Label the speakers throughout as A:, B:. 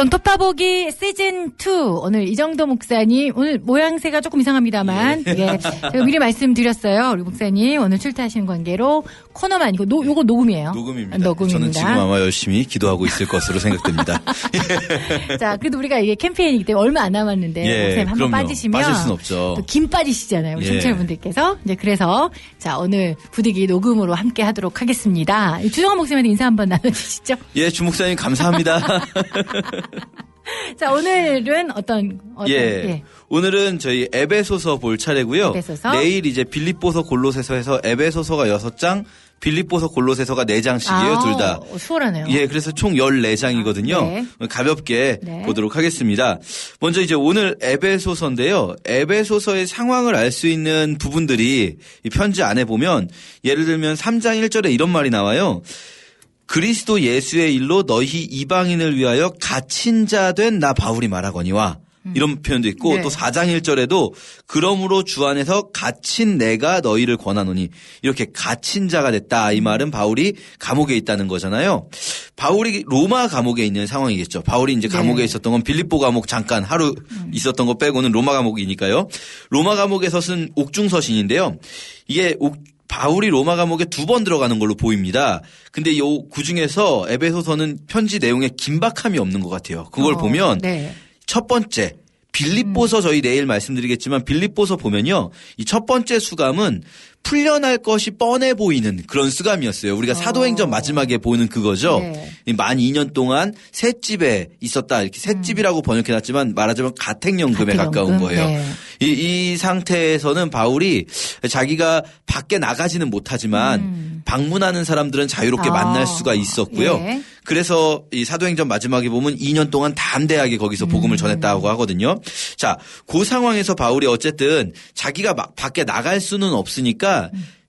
A: 성경 톱파보기 시즌2. 오늘 이정도 목사님, 오늘 모양새가 조금 이상합니다만, 예. 제가 미리 말씀드렸어요. 우리 목사님, 오늘 출타하시는 관계로 코너만 아니고, 요거 녹음이에요.
B: 녹음입니다.
A: 녹음입니다.
B: 저는 지금 아마 열심히 기도하고 있을 것으로 생각됩니다.
A: 자, 그래도 우리가 이게 캠페인이기 때문에 얼마 안 남았는데,
B: 예,
A: 목사님 한번 빠지시면.
B: 빠질 순 없죠.
A: 또 김 빠지시잖아요. 우리
B: 예.
A: 청취자분들께서. 이제 그래서, 자, 오늘 부득이 녹음으로 함께 하도록 하겠습니다. 주정환 목사님한테 인사 한번 나눠주시죠.
B: 예, 주 목사님 감사합니다.
A: 자, 오늘은 어떤
B: 예. 오늘은 저희 에베소서 볼 차례고요.
A: 에베소서.
B: 내일 이제 빌립보서 골로새서 해서 에베소서가 6장, 빌립보서 골로새서가 4장씩이에요, 둘 다.
A: 수월하네요.
B: 예, 그래서 총 14장이거든요.
A: 네.
B: 가볍게
A: 네.
B: 보도록 하겠습니다. 먼저 이제 오늘 에베소서인데요. 에베소서의 상황을 알 수 있는 부분들이 이 편지 안에 보면 예를 들면 3장 1절에 이런 말이 나와요. 그리스도 예수의 일로 너희 이방인을 위하여 갇힌 자 된 나 바울이 말하거니와 이런 표현도 있고
A: 네.
B: 또 4장 1절에도 그러므로 주 안에서 갇힌 내가 너희를 권하노니 이렇게 갇힌 자가 됐다. 이 말은 바울이 감옥에 있다는 거잖아요. 바울이 로마 감옥에 있는 상황이겠죠. 바울이 이제 감옥에
A: 네.
B: 있었던 건 빌립보 감옥 잠깐 하루 있었던 거 빼고는 로마 감옥이니까요. 로마 감옥에서 쓴 옥중서신인데요. 이게 바울이 로마 감옥에 2번 들어가는 걸로 보입니다. 근데 그 중에서 에베소서는 편지 내용에 긴박함이 없는 것 같아요. 그걸 보면
A: 네.
B: 첫 번째 빌립보서 저희 내일 말씀드리겠지만 빌립보서 보면요. 이 첫 번째 수감은 풀려날 것이 뻔해 보이는 그런 수감이었어요. 우리가 사도행전 마지막에 보는 그거죠.
A: 네.
B: 만 2년 동안 셋집에 있었다. 이렇게 셋집이라고 번역해놨지만 말하자면 가택연금에 가까운 거예요.
A: 네.
B: 이 상태에서는 바울이 자기가 밖에 나가지는 못하지만 방문하는 사람들은 자유롭게 만날 수가 있었고요.
A: 예.
B: 그래서 이 사도행전 마지막에 보면 2년 동안 담대하게 거기서 복음을 전했다고 하거든요. 자, 그 상황에서 바울이 어쨌든 자기가 밖에 나갈 수는 없으니까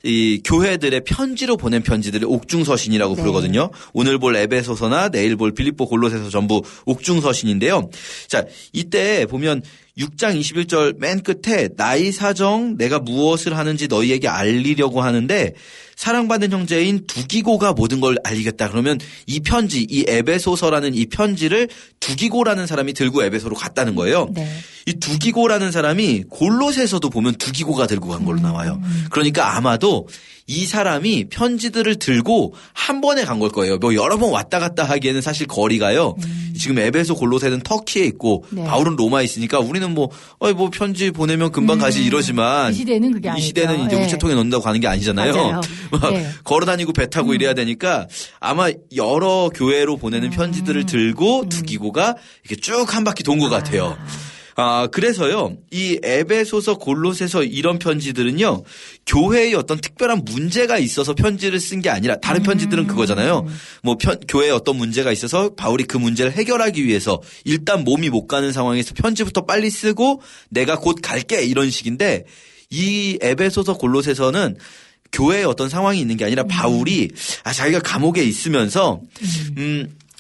B: 이 교회들의 편지로 보낸 편지들을 옥중서신이라고
A: 네.
B: 부르거든요. 오늘 볼 에베소서나 내일 볼 빌립보 골로새서 전부 옥중서신인데요. 자, 이때 보면 6장 21절 맨 끝에 나의 사정 내가 무엇을 하는지 너희에게 알리려고 하는데 사랑받는 형제인 두기고가 모든 걸 알리겠다. 그러면 이 편지, 이 에베소서라는 이 편지를 두기고라는 사람이 들고 에베소로 갔다는 거예요.
A: 네.
B: 이 두기고라는 사람이 골로새서도 보면 두기고가 들고 간 걸로 나와요. 그러니까 아마도 이 사람이 편지들을 들고 한 번에 간 걸 거예요. 뭐 여러 번 왔다 갔다 하기에는 사실 거리가요. 지금 에베소 골로새는 터키에 있고
A: 네.
B: 바울은 로마에 있으니까 우리는 뭐 편지 보내면 금방 가지 이러지만
A: 이 시대는 그게 아니죠.
B: 이 시대는 이제
A: 네.
B: 우체통에 넣는다고 가는 게 아니잖아요.
A: 맞아요.
B: 막
A: 네.
B: 걸어 다니고 배 타고 이래야 되니까 아마 여러 교회로 보내는 편지들을 들고 두기고가 이렇게 쭉 한 바퀴 돈 것 같아요. 그래서요, 이 에베소서 골로새서 이런 편지들은요, 교회의 어떤 특별한 문제가 있어서 편지를 쓴 게 아니라, 다른 편지들은 그거잖아요. 뭐, 교회에 어떤 문제가 있어서 바울이 그 문제를 해결하기 위해서 일단 몸이 못 가는 상황에서 편지부터 빨리 쓰고 내가 곧 갈게 이런 식인데, 이 에베소서 골로새서는 교회에 어떤 상황이 있는 게 아니라 바울이 자기가 감옥에 있으면서,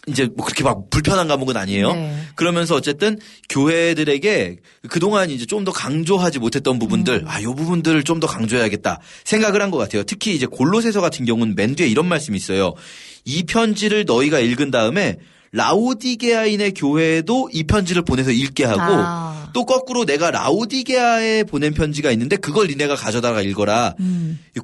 B: 이제 뭐 그렇게 막 불편한 과목은 아니에요.
A: 네.
B: 그러면서 어쨌든 교회들에게 그동안 이제 좀 더 강조하지 못했던 부분들, 요 부분들을 좀 더 강조해야겠다 생각을 한 것 같아요. 특히 이제 골로새서 같은 경우는 맨 뒤에 이런 말씀이 있어요. 이 편지를 너희가 읽은 다음에 라오디게아인의 교회에도 이 편지를 보내서 읽게 하고 또 거꾸로 내가 라오디게아에 보낸 편지가 있는데 그걸 니네가 가져다가 읽어라.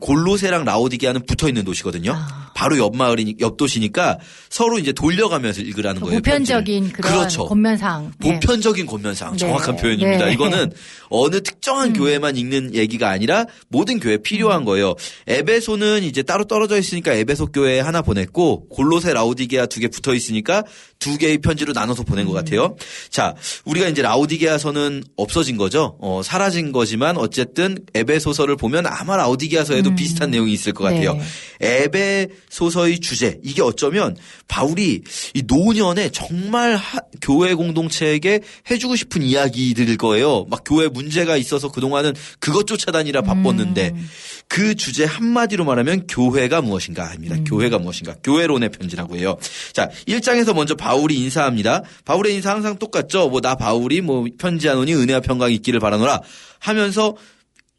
B: 골로새랑 라오디게아는 붙어있는 도시거든요. 바로 옆 마을이니 옆 도시니까 서로 이제 돌려가면서 읽으라는 거예요.
A: 보편적인
B: 편지를.
A: 그런
B: 그렇죠.
A: 권면상.
B: 보편적인 권면상. 정확한
A: 네.
B: 표현입니다.
A: 네.
B: 이거는 어느 특정한 교회만 읽는 얘기가 아니라 모든 교회에 필요한 거예요. 에베소는 이제 따로 떨어져 있으니까 에베소 교회에 하나 보냈고 골로새 라오디게아 2개 붙어 있으니까 2개의 편지로 나눠서 보낸 것 같아요. 자, 우리가 이제 라오디게아서는 없어진 거죠. 사라진 거지만 어쨌든 에베소서를 보면 아마 라오디게아서에도 비슷한 내용이 있을 것 같아요.
A: 네.
B: 에베소서의 주제, 이게 어쩌면 바울이 이 노년에 정말 교회 공동체에게 해주고 싶은 이야기들일 거예요. 막 교회 문제가 있어서 그동안은 그것 쫓아다니라 바빴는데 그 주제 한마디로 말하면 교회가 무엇인가입니다. 교회가 무엇인가. 교회론의 편지라고 해요. 자, 1장에서 먼저 바울이 인사합니다. 바울의 인사 항상 똑같죠. 뭐 나 바울이 뭐 편지하노니 은혜와 평강이 있기를 바라노라 하면서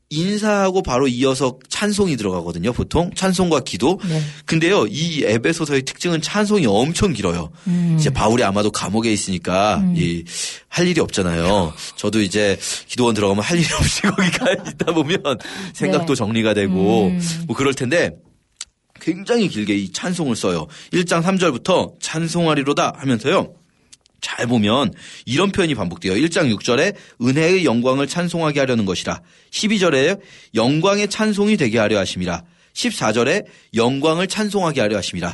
B: 인사하고 바로 이어서 찬송이 들어가거든요. 보통 찬송과 기도.
A: 네.
B: 근데요, 이 에베소서의 특징은 찬송이 엄청 길어요. 이제 바울이 아마도 감옥에 있으니까 할 일이 없잖아요. 저도 이제 기도원 들어가면 할 일이 없이 거기 가 있다 보면 생각도
A: 네.
B: 정리가 되고 뭐 그럴 텐데 굉장히 길게 이 찬송을 써요. 1장 3절부터 찬송하리로다 하면서요. 잘 보면 이런 표현이 반복돼요. 1장 6절에 은혜의 영광을 찬송하게 하려는 것이라. 12절에 영광의 찬송이 되게 하려 하심이라. 14절에 영광을 찬송하게 하려 하심이라.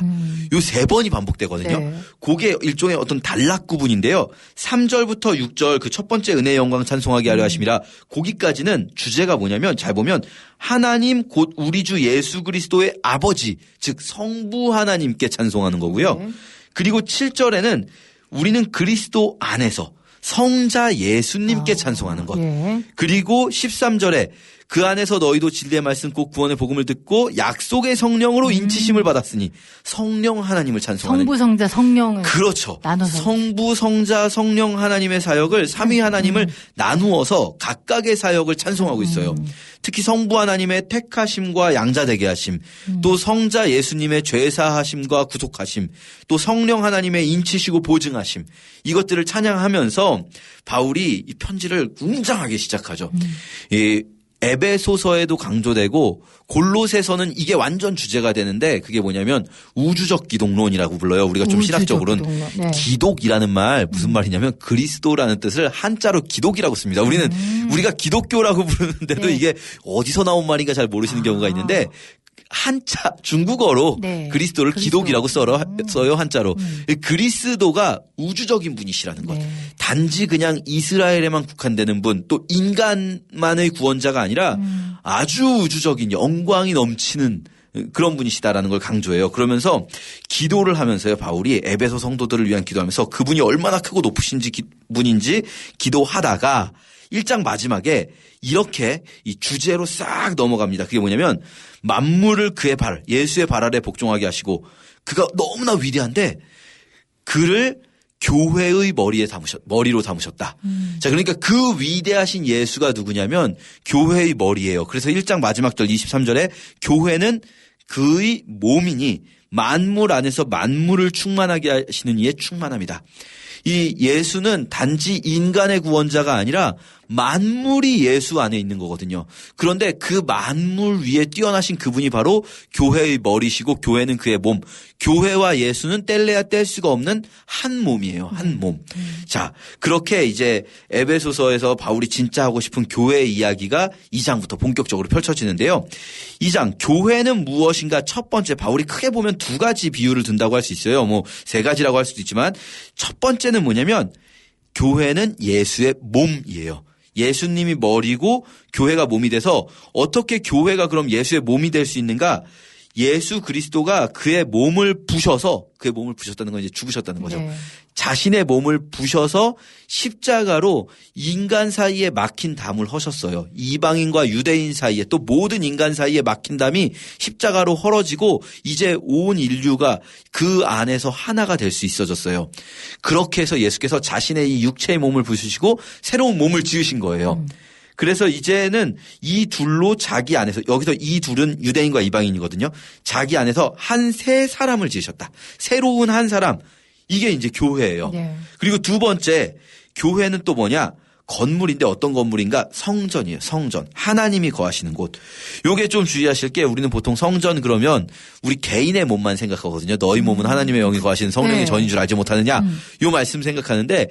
B: 요 세 번이 반복되거든요.
A: 네.
B: 그게 일종의 어떤 단락 구분인데요. 3절부터 6절 그 첫 번째 은혜의 영광 찬송하게 하려 하심이라. 거기까지는 주제가 뭐냐면 잘 보면 하나님 곧 우리 주 예수 그리스도의 아버지 즉 성부 하나님께 찬송하는 거고요.
A: 네.
B: 그리고 7절에는 우리는 그리스도 안에서 성자 예수님께 찬송하는 것.
A: 예.
B: 그리고 13절에 그 안에서 너희도 진리의 말씀 곧 구원의 복음을 듣고 약속의 성령으로 인치심을 받았으니 성령 하나님을 찬송하는.
A: 성부, 성자, 성령을.
B: 그렇죠.
A: 나눠서.
B: 성부, 성자, 성령 하나님의 사역을 삼위 하나님을 나누어서 각각의 사역을 찬송하고 있어요. 특히 성부 하나님의 택하심과 양자되게 하심, 또 성자 예수님의 죄사하심과 구속하심, 또 성령 하나님의 인치시고 보증하심, 이것들을 찬양하면서 바울이 이 편지를 웅장하게 시작하죠. 이 에베소서에도 강조되고 골로새서는 이게 완전 주제가 되는데 그게 뭐냐면 우주적 기독론이라고 불러요. 우리가 좀
A: 우주적
B: 신학적으로는
A: 기독론. 네.
B: 기독이라는 말 무슨 말이냐면 그리스도라는 뜻을 한자로 기독이라고 씁니다. 우리는 우리가 기독교라고 부르는데도
A: 네.
B: 이게 어디서 나온 말인가 잘 모르시는 경우가 있는데 한자 중국어로
A: 네.
B: 그리스도를
A: 그리스도.
B: 기독이라고 써요 한자로. 그리스도가 우주적인 분이시라는 것.
A: 네.
B: 단지 그냥 이스라엘에만 국한되는 분, 또 인간만의 구원자가 아니라 아주 우주적인 영광이 넘치는 그런 분이시다라는 걸 강조해요. 그러면서 기도를 하면서요. 바울이 에베소 성도들을 위한 기도하면서 그분이 얼마나 크고 높으신지 분인지 기도하다가 1장 마지막에 이렇게 이 주제로 싹 넘어갑니다. 그게 뭐냐면 만물을 그의 발, 예수의 발 아래 복종하게 하시고 그가 너무나 위대한데 그를 교회의 머리로 담으셨다. 자, 그러니까 그 위대하신 예수가 누구냐면 교회의 머리예요. 그래서 1장 마지막 절 23절에 교회는 그의 몸이니 만물 안에서 만물을 충만하게 하시는 이의 충만함이다. 이 예수는 단지 인간의 구원자가 아니라 만물이 예수 안에 있는 거거든요. 그런데 그 만물 위에 뛰어나신 그분이 바로 교회의 머리시고 교회는 그의 몸. 교회와 예수는 뗄래야 뗄 수가 없는 한 몸이에요. 한 몸. 자, 그렇게 이제 에베소서에서 바울이 진짜 하고 싶은 교회의 이야기가 2장부터 본격적으로 펼쳐지는데요. 2장 교회는 무엇인가 첫 번째 바울이 크게 보면 두 가지 비유를 든다고 할 수 있어요. 뭐 세 가지라고 할 수도 있지만 첫 번째는 뭐냐면 교회는 예수의 몸이에요. 예수님이 머리고 교회가 몸이 돼서 어떻게 교회가 그럼 예수의 몸이 될 수 있는가? 예수 그리스도가 그의 몸을 부셔서 그의 몸을 부셨다는 건 이제 죽으셨다는 거죠.
A: 네.
B: 자신의 몸을 부셔서 십자가로 인간 사이에 막힌 담을 허셨어요. 이방인과 유대인 사이에 또 모든 인간 사이에 막힌 담이 십자가로 헐어지고 이제 온 인류가 그 안에서 하나가 될 수 있어졌어요. 그렇게 해서 예수께서 자신의 이 육체의 몸을 부수시고 새로운 몸을 지으신 거예요. 그래서 이제는 이 둘로 자기 안에서 여기서 이 둘은 유대인과 이방인이거든요. 자기 안에서 한 새 사람을 지으셨다. 새로운 한 사람. 이게 이제 교회예요.
A: 네.
B: 그리고 두 번째 교회는 또 뭐냐? 건물인데 어떤 건물인가? 성전이에요. 성전. 하나님이 거하시는 곳. 요게 좀 주의하실 게 우리는 보통 성전 그러면 우리 개인의 몸만 생각하거든요. 너희 몸은 하나님의 영이 거하시는 성령의
A: 네.
B: 전인 줄 알지 못하느냐? 요 말씀 생각하는데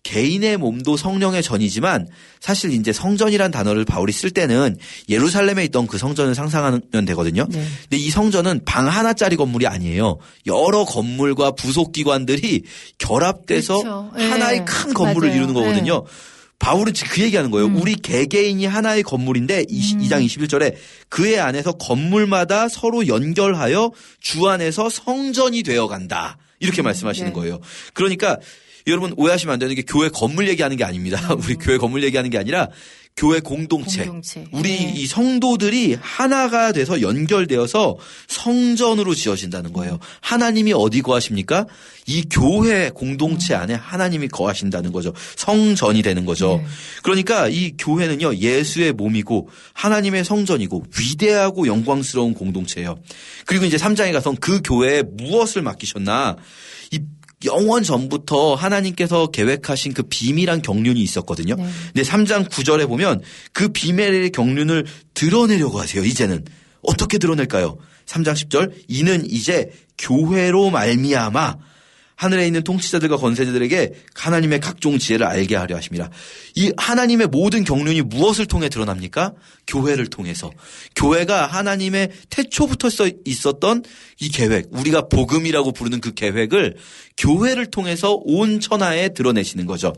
B: 개인의 몸도 성령의 전이지만 사실 이제 성전이란 단어를 바울이 쓸 때는 예루살렘에 있던 그 성전을 상상하면 되거든요.
A: 네.
B: 근데 이 성전은 방 하나짜리 건물이 아니에요. 여러 건물과 부속기관들이 결합돼서
A: 그렇죠. 네.
B: 하나의 큰 건물을
A: 맞아요.
B: 이루는 거거든요. 바울은 지금 그 얘기하는 거예요. 우리 개개인이 하나의 건물인데 2장 21절에 그의 안에서 건물마다 서로 연결하여 주 안에서 성전이 되어간다. 이렇게 말씀하시는
A: 네.
B: 거예요. 그러니까 여러분 오해하시면 안 되는 게 교회 건물 얘기하는 게 아닙니다. 우리 교회 건물 얘기하는 게 아니라 교회 공동체. 우리
A: 네.
B: 이 성도들이 하나가 돼서 연결되어서 성전으로 지어진다는 거예요. 하나님이 어디 거하십니까? 이 교회 공동체 안에 하나님이 거하신다는 거죠. 성전이 되는 거죠. 그러니까 이 교회는요, 예수의 몸이고 하나님의 성전이고 위대하고 영광스러운 공동체예요. 그리고 이제 3장에 가서 그 교회에 무엇을 맡기셨나? 이 영원 전부터 하나님께서 계획하신 그 비밀한 경륜이 있었거든요.
A: 네.
B: 근데 3장 9절에 보면 그 비밀의 경륜을 드러내려고 하세요. 이제는 어떻게 드러낼까요? 3장 10절 이는 이제 교회로 말미암아 하늘에 있는 통치자들과 권세자들에게 하나님의 각종 지혜를 알게 하려 하심이라. 이 하나님의 모든 경륜이 무엇을 통해 드러납니까? 교회를 통해서. 교회가 하나님의 태초부터 있었던 이 계획, 우리가 복음이라고 부르는 그 계획을 교회를 통해서 온 천하에 드러내시는 거죠.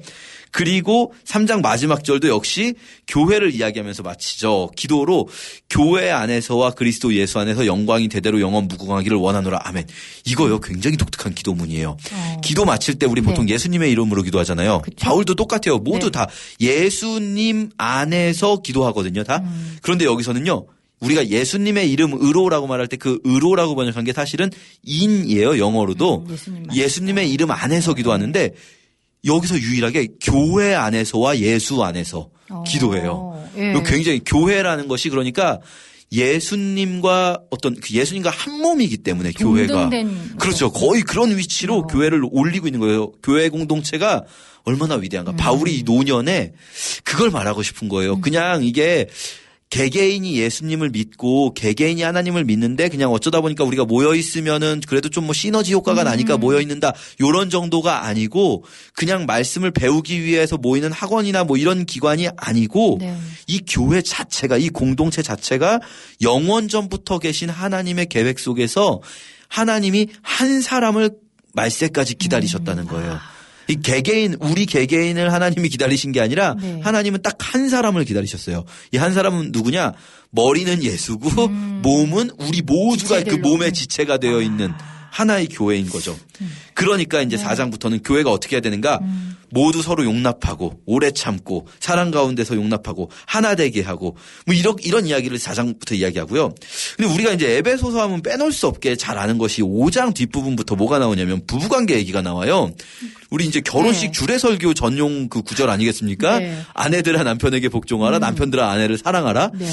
B: 그리고 3장 마지막 절도 역시 교회를 이야기하면서 마치죠. 기도로 교회 안에서와 그리스도 예수 안에서 영광이 대대로 영원 무궁하기를 원하노라. 아멘. 이거요 굉장히 독특한 기도문이에요. 기도 마칠 때 우리 보통 예수님의 이름으로 기도하잖아요.
A: 그쵸?
B: 바울도 똑같아요. 모두
A: 네.
B: 다 예수님 안에서 기도하거든요. 다. 그런데 여기서는요. 우리가 예수님의 이름으로라고 말할 때 그 으로라고 번역한 게 사실은 인이에요. 영어로도. 예수님의 이름 안에서 기도하는데 여기서 유일하게 교회 안에서와 예수 안에서 기도해요.
A: 예.
B: 굉장히 교회라는 것이 그러니까 예수님과 어떤 그 예수님과 한 몸이기 때문에 교회가 그렇죠. 거의 그런 위치로 교회를 올리고 있는 거예요. 교회 공동체가 얼마나 위대한가. 바울이 이 노년에 그걸 말하고 싶은 거예요. 그냥 이게 개개인이 예수님을 믿고 개개인이 하나님을 믿는데 그냥 어쩌다 보니까 우리가 모여 있으면은 그래도 좀 뭐 시너지 효과가 나니까 모여 있는다. 요런 정도가 아니고 그냥 말씀을 배우기 위해서 모이는 학원이나 뭐 이런 기관이 아니고
A: 네.
B: 이 교회 자체가 이 공동체 자체가 영원 전부터 계신 하나님의 계획 속에서 하나님이 한 사람을 말세까지 기다리셨다는 거예요. 이 개개인, 우리 개개인을 하나님이 기다리신 게 아니라 하나님은 딱 한 사람을 기다리셨어요. 이 한 사람은 누구냐? 머리는 예수고 몸은 우리 모두가 그 몸의 지체가 되어 있는 하나의 교회인 거죠. 그러니까 이제 4장부터는 교회가 어떻게 해야 되는가? 모두 서로 용납하고 오래 참고 사랑 가운데서 용납하고 하나 되게 하고 뭐 이런 이야기를 4장부터 이야기하고요. 근데 우리가 이제 에베소서 하면 빼놓을 수 없게 잘 아는 것이 5장 뒷부분부터 뭐가 나오냐면 부부관계 얘기가 나와요. 우리 이제 결혼식 주례설교 전용 그 구절 아니겠습니까?
A: 네.
B: 아내들아 남편에게 복종하라, 남편들아 아내를 사랑하라.
A: 네.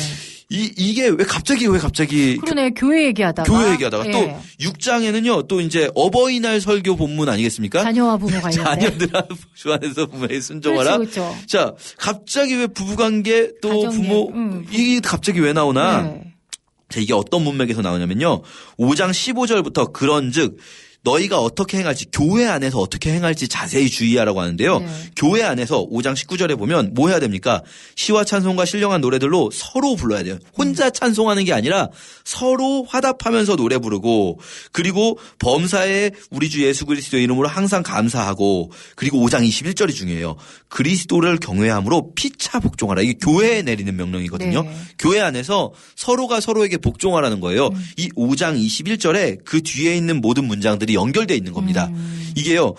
B: 이게 왜 갑자기
A: 그러네. 교회 얘기하다가
B: 또 6장에는요 또 이제 어버이날 설교 본문 아니겠습니까?
A: 자녀와 부모 관련된
B: 자녀들아 주 안에서 부모에 순종하라.
A: 그렇죠.
B: 자 갑자기 왜 부부관계 또 부모 이게 갑자기 왜 나오나?
A: 네.
B: 자, 이게 어떤 문맥에서 나오냐면요 5장 15절부터 그런즉 너희가 어떻게 행할지 교회 안에서 어떻게 행할지 자세히 주의하라고 하는데요. 교회 안에서 5장 19절에 보면 뭐 해야 됩니까? 시와 찬송과 신령한 노래들로 서로 불러야 돼요. 혼자 찬송하는 게 아니라 서로 화답하면서 노래 부르고 그리고 범사에 우리 주 예수 그리스도의 이름으로 항상 감사하고 그리고 5장 21절이 중요해요. 그리스도를 경외함으로 피차 복종하라. 이게 교회에 내리는 명령이거든요.
A: 네.
B: 교회 안에서 서로가 서로에게 복종하라는 거예요. 이 5장 21절에 그 뒤에 있는 모든 문장들이 연결되어 있는 겁니다. 이게요.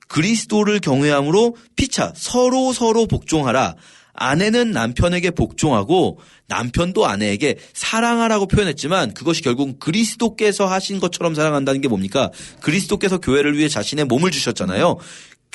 B: 그리스도를 경외함으로 피차 서로 복종하라. 아내는 남편에게 복종하고 남편도 아내에게 사랑하라고 표현했지만 그것이 결국 그리스도께서 하신 것처럼 사랑한다는 게 뭡니까? 그리스도께서 교회를 위해 자신의 몸을 주셨잖아요.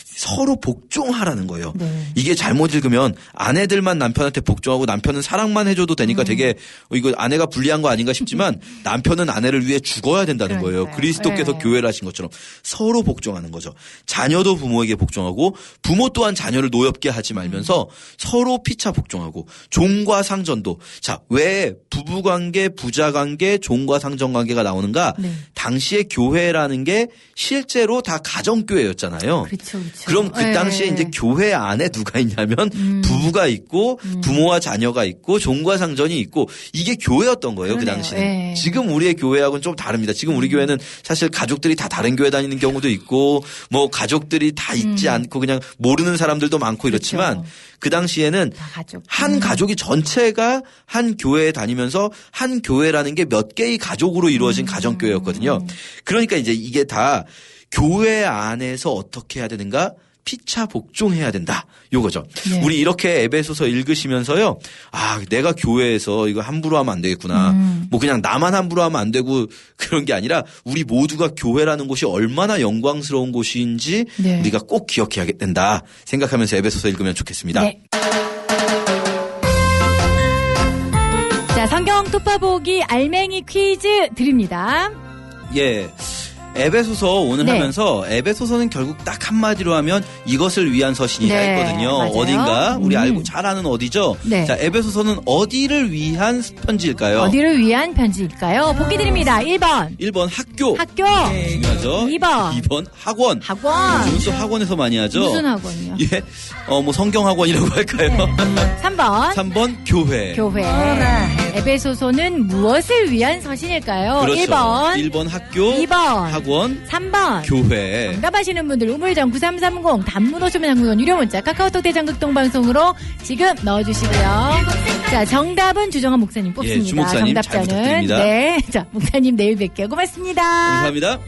B: 서로 복종하라는 거예요.
A: 네.
B: 이게 잘못 읽으면 아내들만 남편한테 복종하고 남편은 사랑만 해줘도 되니까 되게 이거 아내가 불리한 거 아닌가 싶지만 남편은 아내를 위해 죽어야 된다는 거예요. 그리스도께서 교회를 하신 것처럼 서로 복종하는 거죠. 자녀도 부모에게 복종하고 부모 또한 자녀를 노엽게 하지 말면서 서로 피차 복종하고 종과 상전도 자, 왜 부부관계, 부자관계, 종과 상전관계가 나오는가? 당시에 교회라는 게 실제로 다 가정교회였잖아요.
A: 그렇죠.
B: 그럼 그 당시에 이제 교회 안에 누가 있냐면 부부가 있고 부모와 자녀가 있고 종과 상전이 있고 이게 교회였던 거예요.
A: 그러네요.
B: 그 당시는. 지금 우리의 교회하고는 좀 다릅니다. 지금 우리 교회는 사실 가족들이 다 다른 교회 다니는 경우도 있고 뭐 가족들이 다 있지 않고 그냥 모르는 사람들도 많고 이렇지만
A: 그렇죠.
B: 그 당시에는 한 가족이 전체가 한 교회에 다니면서 한 교회라는 게 몇 개의 가족으로 이루어진 가정교회였거든요. 그러니까 이제 이게 다 교회 안에서 어떻게 해야 되는가? 피차 복종해야 된다. 요거죠.
A: 네.
B: 우리 이렇게 에베소서 읽으시면서요. 아, 내가 교회에서 이거 함부로 하면 안 되겠구나. 뭐 그냥 나만 함부로 하면 안 되고 그런 게 아니라 우리 모두가 교회라는 곳이 얼마나 영광스러운 곳인지
A: 네.
B: 우리가 꼭 기억해야 된다 생각하면서 에베소서 읽으면 좋겠습니다.
A: 네. 자, 성경 톱파보기 알맹이 퀴즈 드립니다.
B: 예. 에베소서 오늘
A: 네.
B: 하면서 에베소서는 결국 딱 한마디로 하면 이것을 위한 서신이라
A: 네,
B: 했거든요.
A: 맞아요.
B: 어딘가 우리 알고 잘 아는 어디죠?
A: 네.
B: 자, 에베소서는 어디를 위한 편지일까요?
A: 어디를 위한 편지일까요? 보기 드립니다. 1번
B: 1번 학교.
A: 학교,
B: 중요하죠.
A: 2번
B: 학원.
A: 학원.
B: 요즘 또 학원에서 많이 하죠.
A: 무슨 학원이요?
B: 예. 뭐 성경 학원이라고 할까요?
A: 3번
B: 3번 교회.
A: 교회. 에베소서는 무엇을 위한 서신일까요?
B: 그렇죠.
A: 1번,
B: 학교.
A: 2번,
B: 학원.
A: 3번.
B: 교회.
A: 정답하시는 분들 우물정 9330 단문 50원 장문 유료 문자 카카오톡 대장극동 방송으로 지금 넣어주시고요. 자, 정답은 주정한 목사님 뽑습니다.
B: 예, 주 목사님 잘
A: 정답자는
B: 부탁드립니다.
A: 네, 자 목사님 내일 뵐게요. 고맙습니다.
B: 감사합니다.